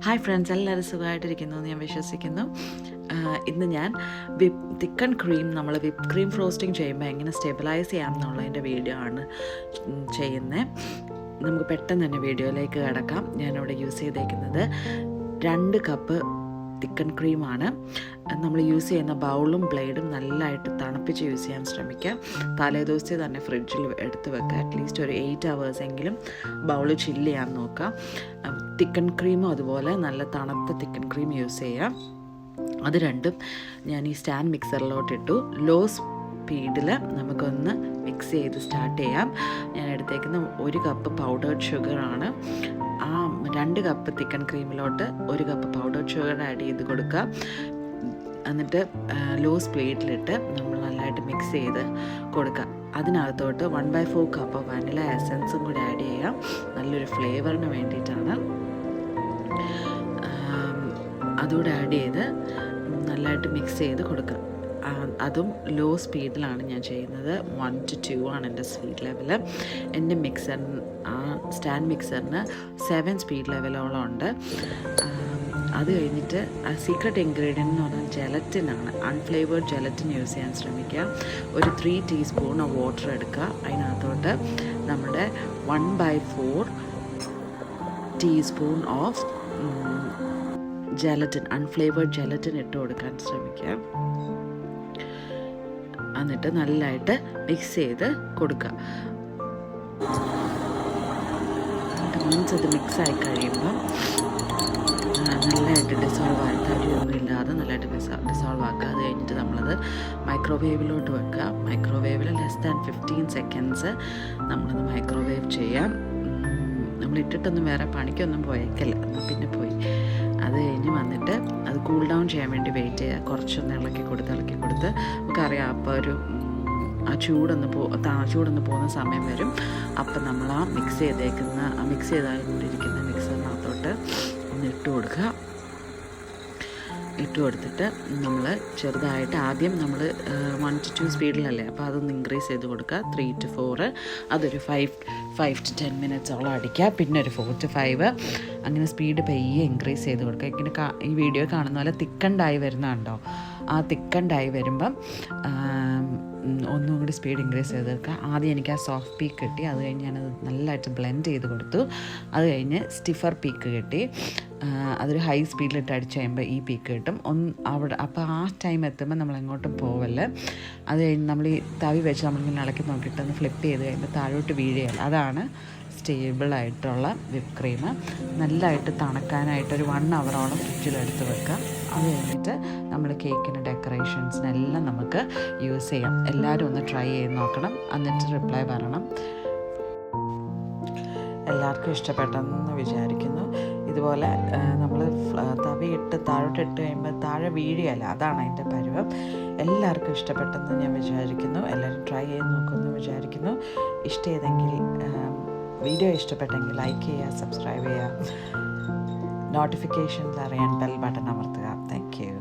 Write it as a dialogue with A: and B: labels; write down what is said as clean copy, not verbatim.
A: Hi friends, എല്ലാവരും സുഖമായിട്ടിരിക്കുന്നു എന്ന് ഞാൻ വിശ്വസിക്കുന്നു. ഇന്ന് ഞാൻ തിക്കൺ ക്രീം നമ്മൾ വിപ്പ് ക്രീം ഫ്രോസ്റ്റിംഗ് ചെയ്യുമ്പോൾ എങ്ങനെ സ്റ്റെബിലൈസ് ചെയ്യാം എന്നുള്ളതിൻ്റെ വീഡിയോ ആണ് ചെയ്യുന്നത്. നമുക്ക് പെട്ടെന്ന് തന്നെ വീഡിയോയിലേക്ക് കിടക്കാം. ഞാനിവിടെ യൂസ് ചെയ്തേക്കുന്നത് 2 കപ്പ് തിക്കൺ ക്രീമാണ്. നമ്മൾ യൂസ് ചെയ്യുന്ന ബൗളും ബ്ലേഡും നല്ലതായിട്ട് തണുപ്പിച്ച് യൂസ് ചെയ്യാൻ ശ്രമിക്കുക. തലേദിവസത്തെ തന്നെ ഫ്രിഡ്ജിൽ എടുത്ത് വെക്കുക. അറ്റ്ലീസ്റ്റ് ഒരു 8 hours എങ്കിലും ബൗള് ചില്ല് ചെയ്യാൻ നോക്കുക. തിക്കൺ ക്രീമും അതുപോലെ നല്ല തണുത്ത തിക്കൺ ക്രീം യൂസ് ചെയ്യാം. അത് രണ്ടും ഞാൻ ഈ സ്റ്റാൻഡ് മിക്സറിലോട്ടിട്ടു. ലോ സ്പീഡിൽ നമുക്കൊന്ന് മിക്സ് ചെയ്ത് സ്റ്റാർട്ട് ചെയ്യാം. ഞാൻ എടുത്തേക്കുന്ന 1 കപ്പ് പൗഡേർഡ് ഷുഗറാണ്. ആ 2 കപ്പ് തിക്കൺ ക്രീമിലോട്ട് 1 കപ്പ് പൗഡേർഡ് ഷുഗർ ആഡ് ചെയ്ത് കൊടുക്കുക. എന്നിട്ട് ലോ സ്പീഡിലിട്ട് നമ്മൾ നല്ലതായിട്ട് മിക്സ് ചെയ്ത് കൊടുക്കുക. അതിനകത്തോട്ട് 1/4 കപ്പ് വാനില എസൻസും കൂടി ആഡ് ചെയ്യാം. നല്ലൊരു ഫ്ലേവറിന് വേണ്ടിയിട്ടാണ്. അതുകൂടെ ആഡ് ചെയ്ത് നല്ലതായിട്ട് മിക്സ് ചെയ്ത് കൊടുക്കുക. അതും ലോ സ്പീഡിലാണ് ഞാൻ ചെയ്യുന്നത്. 1 to 2 ആണ് എൻ്റെ സ്പീഡ് ലെവൽ. എൻ്റെ സ്റ്റാൻഡ് മിക്സറിന് 7 സ്പീഡ് ലെവലോളം ഉണ്ട്. അത് കഴിഞ്ഞിട്ട് സീക്രട്ട് ഇൻഗ്രീഡിയൻ്റ് എന്ന് പറഞ്ഞാൽ ജലറ്റിനാണ്. അൺഫ്ലേവേർഡ് ജലറ്റിൻ യൂസ് ചെയ്യാൻ ശ്രമിക്കുക. ഒരു 3 ടീസ്പൂൺ വാട്ടർ എടുക്കുക. അതിനകത്തോട്ട് നമ്മുടെ 1/4 teaspoon of gelatine, unflavoured gelatine ഇട്ട് കൊടുക്കാൻ ശ്രമിക്കുക. എന്നിട്ട് നല്ലതായിട്ട് മിക്സ് ചെയ്ത് കൊടുക്കുക. മീൻസ് അത് മിക്സായി കഴിയുമ്പം നല്ലതായിട്ട് ഡിസോൾവ് ആയി തടിയൊന്നും ഇല്ലാതെ നല്ലതായിട്ട് ഡിസോൾവ് ആക്കുക. അത് കഴിഞ്ഞിട്ട് നമ്മളത് മൈക്രോവേവിലോട്ട് വെക്കുക. മൈക്രോവേവിൽ ലെസ് 15 seconds നമ്മളത് മൈക്രോവേവ് ചെയ്യാം. നമ്മളിട്ടിട്ടൊന്നും വേറെ പണിക്കൊന്നും പോയേക്കല്ല, എന്നാൽ പിന്നെ പോയി. അത് കഴിഞ്ഞ് വന്നിട്ട് അത് കൂൾ ഡൗൺ ചെയ്യാൻ വേണ്ടി വെയിറ്റ് ചെയ്യുക. കുറച്ചൊന്ന് ഇളക്കി കൊടുത്ത് നമുക്കറിയാം അപ്പോൾ ഒരു ചൂടൊന്ന് പോകുന്ന സമയം വരും. അപ്പം നമ്മൾ മിക്സ് ചെയ്തായിരിക്കുന്ന മിക്സറിനകത്തോട്ട് ഒന്ന് ഇട്ട് കൊടുത്തിട്ട് നമ്മൾ ചെറുതായിട്ട് ആദ്യം നമ്മൾ 1 to 2 സ്പീഡിലല്ലേ, അപ്പോൾ അതൊന്ന് ഇൻക്രീസ് ചെയ്ത് കൊടുക്കുക. 3 to 4, അതൊരു 5 to 10 മിനിറ്റ്സോളം അടിക്കുക. പിന്നെ ഒരു 4 to 5 അങ്ങനെ സ്പീഡ് പയ്യെ ഇൻക്രീസ് ചെയ്ത് കൊടുക്കുക. ഇങ്ങനെ ഈ വീഡിയോ കാണുന്ന പോലെ തിക്കണ്ടായി വരുന്നുണ്ടോ? ആ തിക്കണ്ടായി വരുമ്പം ഒന്നും കൂടി സ്പീഡ് ഇൻക്രീസ് ചെയ്ത് കൊടുക്കുക. ആദ്യം എനിക്ക് ആ സോഫ്റ്റ് പീക്ക് കിട്ടി. അത് കഴിഞ്ഞ് ഞാനത് നല്ലതായിട്ട് ബ്ലെൻഡ് ചെയ്ത് കൊടുത്തു. അത് കഴിഞ്ഞ് സ്റ്റിഫർ പീക്ക് കിട്ടി. അതൊരു ഹൈ സ്പീഡിലിട്ട് അടിച്ച് കഴിയുമ്പോൾ ഈ പീക്ക് കിട്ടും. അപ്പോൾ ആ ടൈം എത്തുമ്പോൾ നമ്മൾ എങ്ങോട്ടും പോവല്ലേ. അത് കഴിഞ്ഞ് നമ്മൾ ഈ തവി വെച്ച് നമ്മളിങ്ങനെ ഇളക്കി നോക്കിയിട്ട് ഒന്ന് ഫ്ലിപ്പ് ചെയ്ത് കഴിയുമ്പോൾ താഴോട്ട് വീഴുകയല്ല. അതാണ് സ്റ്റേബിളായിട്ടുള്ള വിപ്പ് ക്രീം. നല്ലതായിട്ട് തണുക്കാനായിട്ടൊരു 1 hour ഫ്രിഡ്ജിലെടുത്ത് വെക്കുക. അത് കഴിഞ്ഞിട്ട് നമ്മൾ കേക്കിന് ഡെക്കറേഷൻസിനെല്ലാം നമുക്ക് യൂസ് ചെയ്യാം. എല്ലാവരും ഒന്ന് ട്രൈ ചെയ്ത് നോക്കണം. എന്നിട്ട് റിപ്ലൈ പറയണം. എല്ലാവർക്കും ഇഷ്ടപ്പെട്ടെന്ന് വിചാരിക്കുന്നു. ഇതുപോലെ നമ്മൾ തവിയിട്ട് താഴോട്ടിട്ട് കഴിയുമ്പോൾ താഴെ വീഴുകയല്ല. അതാണ് അതിൻ്റെ പരുവം. എല്ലാവർക്കും ഇഷ്ടപ്പെട്ടെന്ന് ഞാൻ വിചാരിക്കുന്നു. എല്ലാവരും ട്രൈ ചെയ്ത് നോക്കുമെന്ന് വിചാരിക്കുന്നു. വീഡിയോ ഇഷ്ടപ്പെട്ടെങ്കിൽ ലൈക്ക് ചെയ്യുക, സബ്സ്ക്രൈബ് ചെയ്യുക, നോട്ടിഫിക്കേഷൻസ് അറിയാൻ ബെൽ ബട്ടൺ അമർത്തുക. Thank you.